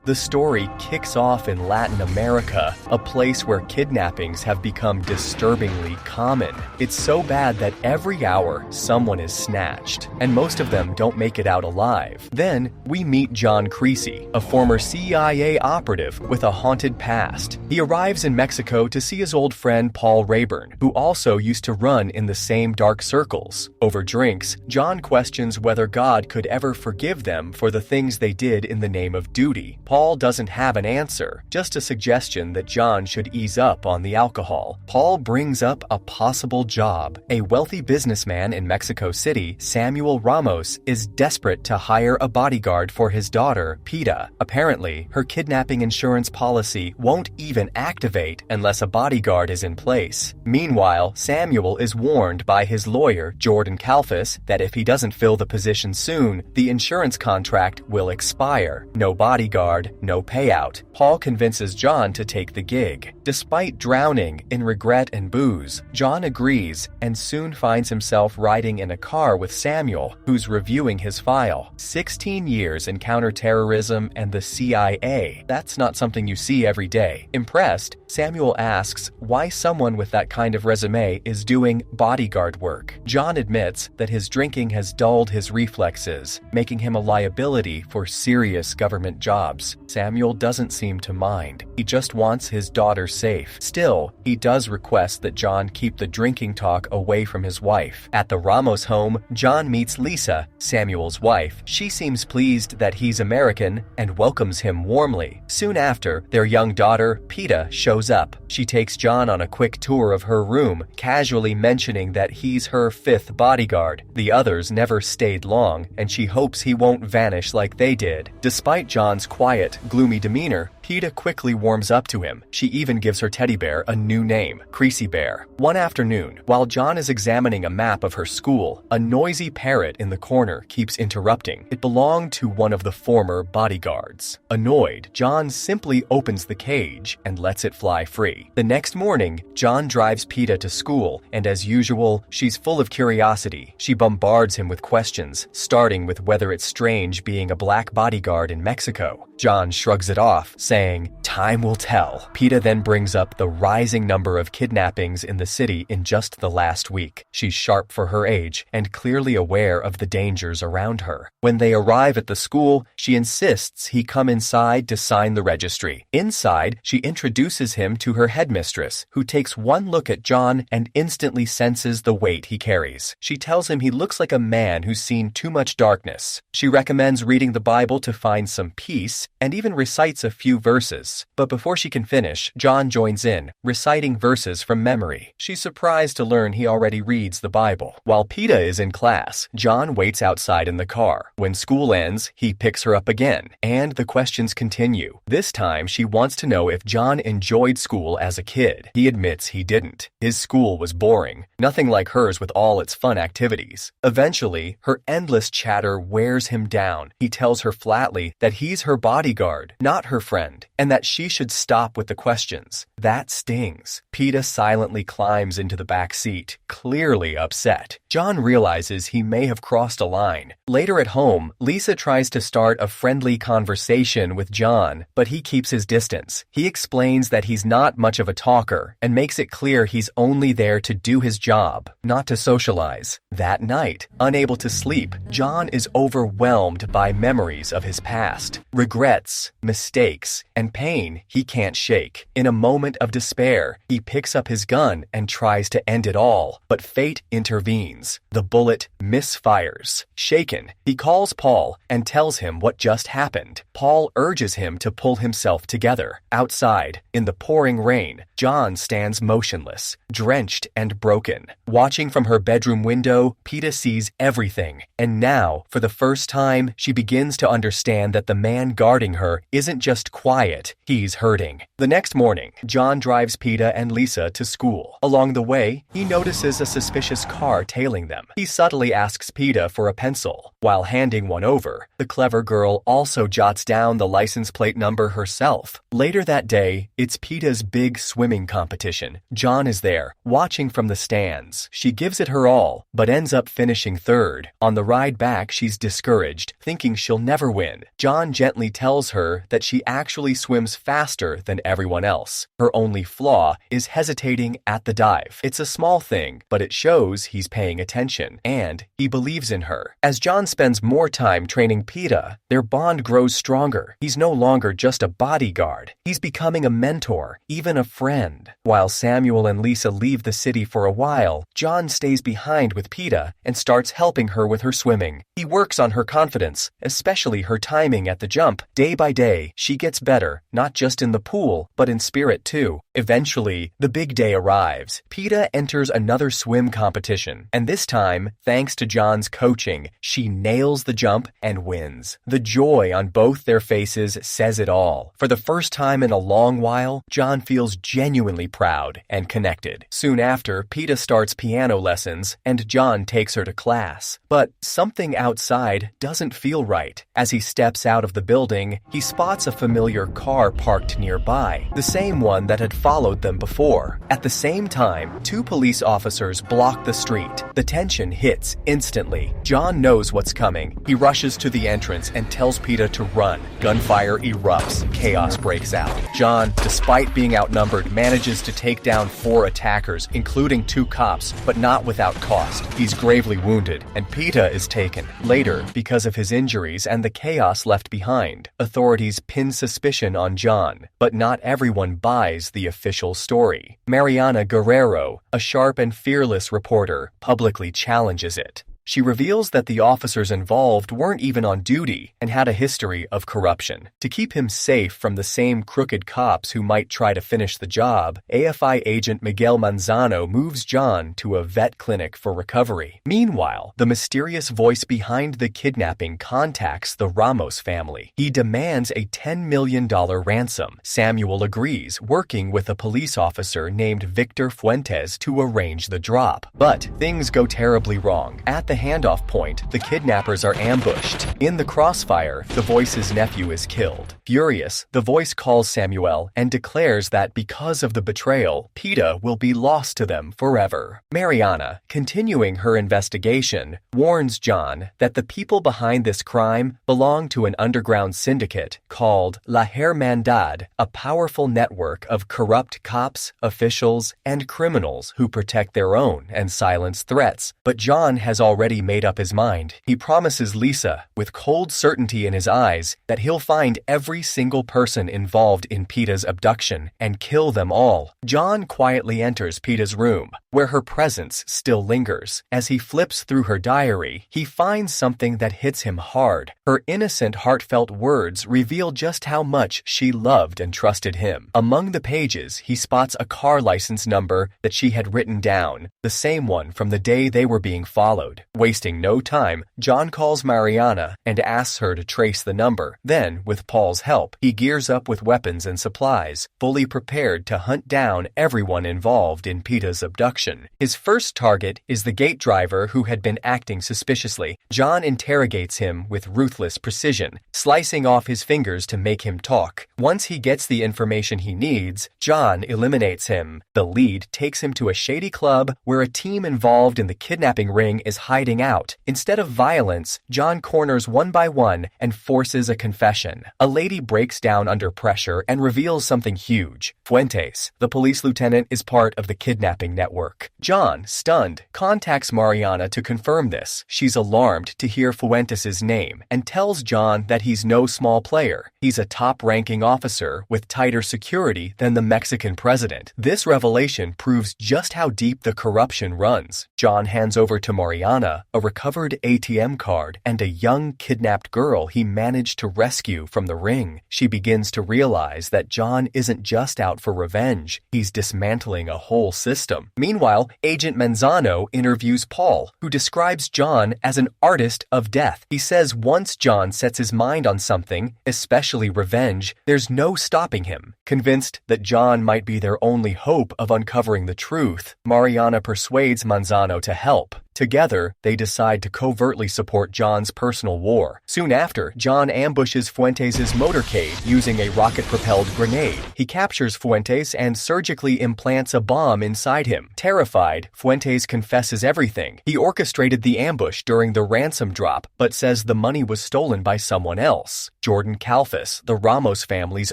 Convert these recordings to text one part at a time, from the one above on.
The story kicks off in Latin America, a place where kidnappings have become disturbingly common. It's so bad that every hour someone is snatched, and most of them don't make it out alive. Then we meet John Creasy, a former CIA operative with a haunted past. He arrives in Mexico to see his old friend Paul Rayburn, who also used to run in the same dark circles. Over drinks, John questions whether God could ever forgive them for the things they did in the name of duty. Paul doesn't have an answer, just a suggestion that John should ease up on the alcohol. Paul brings up a possible job. A wealthy businessman in Mexico City, Samuel Ramos, is desperate to hire a bodyguard for his daughter, Peta. Apparently, her kidnapping insurance policy won't even activate unless a bodyguard is in place. Meanwhile, Samuel is warned by his lawyer, Jordan Kalfas, that if he doesn't fill the position soon, the insurance contract will expire. No bodyguard, no payout. Paul convinces John to take the gig. Despite drowning in regret and booze, John agrees and soon finds himself riding in a car with Samuel, who's reviewing his file. 16 years in counterterrorism and the CIA. That's not something you see every day. Impressed, Samuel asks why someone with that kind of resume is doing bodyguard work. John admits that his drinking has dulled his reflexes, making him a liability for serious government jobs. Samuel doesn't seem to mind. He just wants his daughter safe. Still, he does request that John keep the drinking talk away from his wife. At the Ramos home, John meets Lisa, Samuel's wife. She seems pleased that he's American and welcomes him warmly. Soon after, their young daughter, Peta, shows up. She takes John on a quick tour of her room, casually mentioning that he's her fifth bodyguard. The others never stayed long, and she hopes he won't vanish like they did. Despite John's quiet, gloomy demeanor, Peta quickly warms up to him. She even gives her teddy bear a new name, Creasy Bear. One afternoon, while John is examining a map of her school, a noisy parrot in the corner keeps interrupting. It belonged to one of the former bodyguards. Annoyed, John simply opens the cage and lets it fly free. The next morning, John drives Peta to school, and as usual, she's full of curiosity. She bombards him with questions, starting with whether it's strange being a black bodyguard in Mexico. John shrugs it off, saying, "Time will tell." Peta then brings up the rising number of kidnappings in the city in just the last week. She's sharp for her age and clearly aware of the dangers around her. When they arrive at the school, she insists he come inside to sign the registry. Inside, she introduces him to her headmistress, who takes one look at John and instantly senses the weight he carries. She tells him he looks like a man who's seen too much darkness. She recommends reading the Bible to find some peace, and even recites a few verses. But before she can finish, John joins in, reciting verses from memory. She's surprised to learn he already reads the Bible. While Peta is in class, John waits outside in the car. When school ends, he picks her up again, and the questions continue. This time, she wants to know if John enjoyed school as a kid. He admits he didn't. His school was boring, nothing like hers with all its fun activities. Eventually, her endless chatter wears him down. He tells her flatly that he's her bodyguard, not her friend, and that she should stop with the questions. That stings. Peta silently climbs into the back seat, clearly upset. John realizes he may have crossed a line. Later at home, Lisa tries to start a friendly conversation with John, but he keeps his distance. He explains that he's not much of a talker and makes it clear he's only there to do his job, not to socialize. That night, unable to sleep, John is overwhelmed by memories of his past, regrets, mistakes, and pain he can't shake. In a moment of despair, he picks up his gun and tries to end it all, but fate intervenes. The bullet misfires. Shaken, he calls Paul and tells him what just happened. Paul urges him to pull himself together. Outside, in the pouring rain, John stands motionless, drenched and broken. Watching from her bedroom window, Peta sees everything, and now, for the first time, she begins to understand that the man guarding her isn't just quiet, he's hurting. The next morning, John drives Peta and Lisa to school. Along the way, he notices a suspicious car tailing them. He subtly asks Peta for a pencil. While handing one over, the clever girl also jots down the license plate number herself. Later that day, it's PETA's big swimming competition. John is there, watching from the stands. She gives it her all, but ends up finishing third. On the ride back, she's discouraged, thinking she'll never win. John gently tells her that she actually swims faster than everyone else. Her only flaw is hesitating at the dive. It's a small thing, but it shows he's paying attention, and he believes in her. As John spends more time training PETA, their bond grows stronger. He's no longer just a bodyguard. He's becoming a mentor, even a friend. While Samuel and Lisa leave the city for a while, John stays behind with PETA and starts helping her with her swimming. He works on her confidence, especially her timing at the jump. Day by day, she gets better, not just in the pool, but in spirit too. Eventually, the big day arrives. PETA enters another swim competition, and this time, thanks to John's coaching, she nails the jump and wins. The joy on both their faces says it all. For the first time in a long while, John feels genuinely proud and connected. Soon after, PETA starts piano lessons, and John takes her to class. But something outside doesn't feel right. As he steps out of the building, he spots a familiar car parked nearby, the same one that had followed them before. At the same time, two police officers block the street. The tension hits instantly. John knows what's coming. He rushes to the entrance and tells PETA to run. Gunfire erupts. Chaos breaks out. John, despite being outnumbered, manages to take down 4 attackers, including 2 cops, but not without cost. He's gravely wounded, and PETA is taken. Later, because of his injuries and the chaos left behind, authorities pin suspicion on John, but not everyone buys the official story. Mariana Guerrero, a sharp and fearless reporter, publicly challenges it. She reveals that the officers involved weren't even on duty and had a history of corruption. To keep him safe from the same crooked cops who might try to finish the job, AFI agent Miguel Manzano moves John to a vet clinic for recovery. Meanwhile, the mysterious voice behind the kidnapping contacts the Ramos family. He demands a $10 million ransom. Samuel agrees, working with a police officer named Victor Fuentes to arrange the drop. But things go terribly wrong. At the handoff point, the kidnappers are ambushed. In the crossfire, the voice's nephew is killed. Furious, the voice calls Samuel and declares that because of the betrayal, PETA will be lost to them forever. Mariana, continuing her investigation, warns John that the people behind this crime belong to an underground syndicate called La Hermandad, a powerful network of corrupt cops, officials, and criminals who protect their own and silence threats. But John has already made up his mind. He promises Lisa, with cold certainty in his eyes, that he'll find every single person involved in PETA's abduction and kill them all. John quietly enters PETA's room, where her presence still lingers. As he flips through her diary, he finds something that hits him hard. Her innocent, heartfelt words reveal just how much she loved and trusted him. Among the pages, he spots a car license number that she had written down, the same one from the day they were being followed. Wasting no time, John calls Mariana and asks her to trace the number. Then, with Paul's help, he gears up with weapons and supplies, fully prepared to hunt down everyone involved in PETA's abduction. His first target is the gate driver who had been acting suspiciously. John interrogates him with ruthless precision, slicing off his fingers to make him talk. Once he gets the information he needs, John eliminates him. The lead takes him to a shady club where a team involved in the kidnapping ring is hiding out. Instead of violence, John corners one by one and forces a confession. A lady breaks down under pressure and reveals something huge. Fuentes, the police lieutenant, is part of the kidnapping network. John, stunned, contacts Mariana to confirm this. She's alarmed to hear Fuentes' name and tells John that he's no small player. He's a top-ranking officer with tighter security than the Mexican president. This revelation proves just how deep the corruption runs. John hands over to Mariana a recovered ATM card and a young kidnapped girl he managed to rescue from the ring. She begins to realize that John isn't just out for revenge, he's dismantling a whole system. Meanwhile, Agent Manzano interviews Paul, who describes John as an artist of death. He says once John sets his mind on something, especially revenge, there's no stopping him. Convinced that John might be their only hope of uncovering the truth, Mariana persuades Manzano to help. Together, they decide to covertly support John's personal war. Soon after, John ambushes Fuentes' motorcade using a rocket-propelled grenade. He captures Fuentes and surgically implants a bomb inside him. Terrified, Fuentes confesses everything. He orchestrated the ambush during the ransom drop, but says the money was stolen by someone else. Jordan Kalfas, the Ramos family's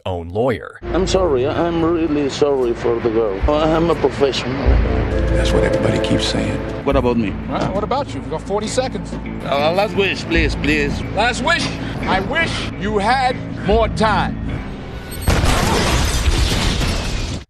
own lawyer. I'm sorry. I'm really sorry for the girl. I'm a professional. That's what everybody keeps saying. What about me? What about you? We've got 40 seconds. Last wish, please. Last wish? I wish you had more time.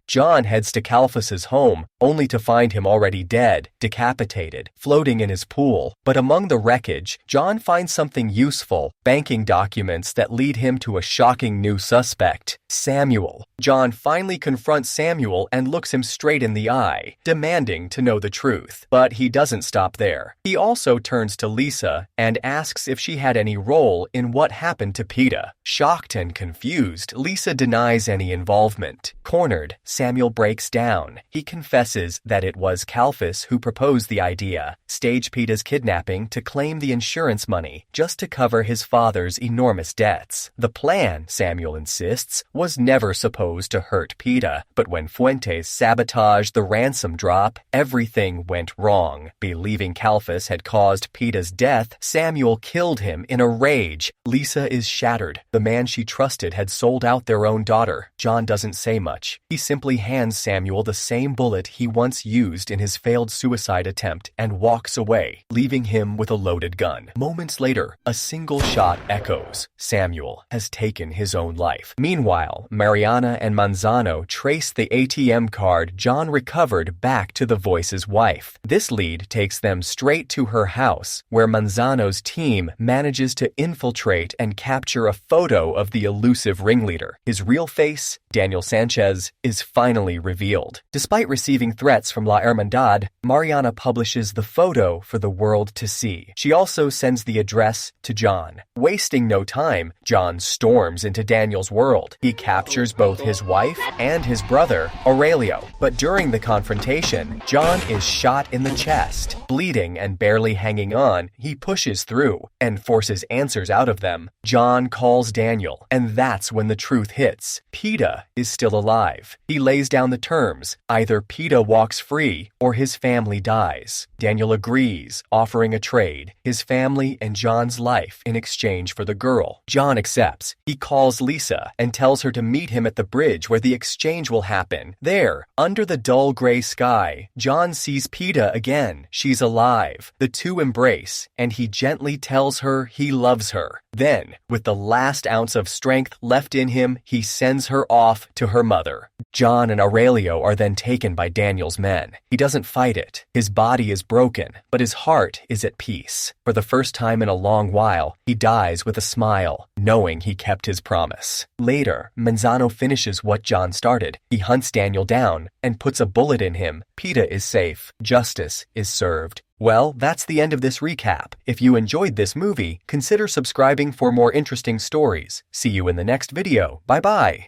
John heads to Kalfas's home, only to find him already dead, decapitated, floating in his pool. But among the wreckage, John finds something useful, banking documents that lead him to a shocking new suspect, Samuel. John finally confronts Samuel and looks him straight in the eye, demanding to know the truth. But he doesn't stop there. He also turns to Lisa and asks if she had any role in what happened to Peta. Shocked and confused, Lisa denies any involvement. Cornered, Samuel breaks down. He confesses that it was Kalfas who proposed the idea, stage Peta's kidnapping to claim the insurance money, just to cover his father's enormous debts. The plan, Samuel insists, was never supposed to hurt Peta, but when Fuentes sabotaged the ransom drop, everything went wrong. Believing Kalfas had caused Peta's death, Samuel killed him in a rage. Lisa is shattered. The man she trusted had sold out their own daughter. John doesn't say much. He simply hands Samuel the same bullet he once used in his failed suicide attempt and walks away, leaving him with a loaded gun. Moments later, a single shot echoes. Samuel has taken his own life. Meanwhile, Mariana and Manzano trace the ATM card John recovered back to the Voice's wife. This lead takes them straight to her house, where Manzano's team manages to infiltrate and capture a photo of the elusive ringleader. His real face, Daniel Sanchez, is finally revealed. Despite receiving threats from La Hermandad, Mariana publishes the photo for the world to see. She also sends the address to John. Wasting no time, John storms into Daniel's world. He captures both his wife and his brother, Aurelio. But during the confrontation, John is shot in the chest. Bleeding and barely hanging on, he pushes through and forces answers out of them. John calls Daniel, and that's when the truth hits. Peta is still alive. He lays down the terms. Either Peta walks free or his family dies. Daniel agrees, offering a trade, his family and John's life in exchange for the girl. John accepts. He calls Lisa and tells her to meet him at the bridge where the exchange will happen. There, under the dull gray sky, John sees Peta again. She's alive. The two embrace, and he gently tells her he loves her. Then, with the last ounce of strength left in him, he sends her off to her mother. John and Aurelio are then taken by Daniel's men. He doesn't fight it. His body is broken, but his heart is at peace. For the first time in a long while, he dies with a smile, knowing he kept his promise. Later, Manzano finishes what John started. He hunts Daniel down and puts a bullet in him. Peta is safe. Justice is served. Well, that's the end of this recap. If you enjoyed this movie, consider subscribing for more interesting stories. See you in the next video. Bye-bye.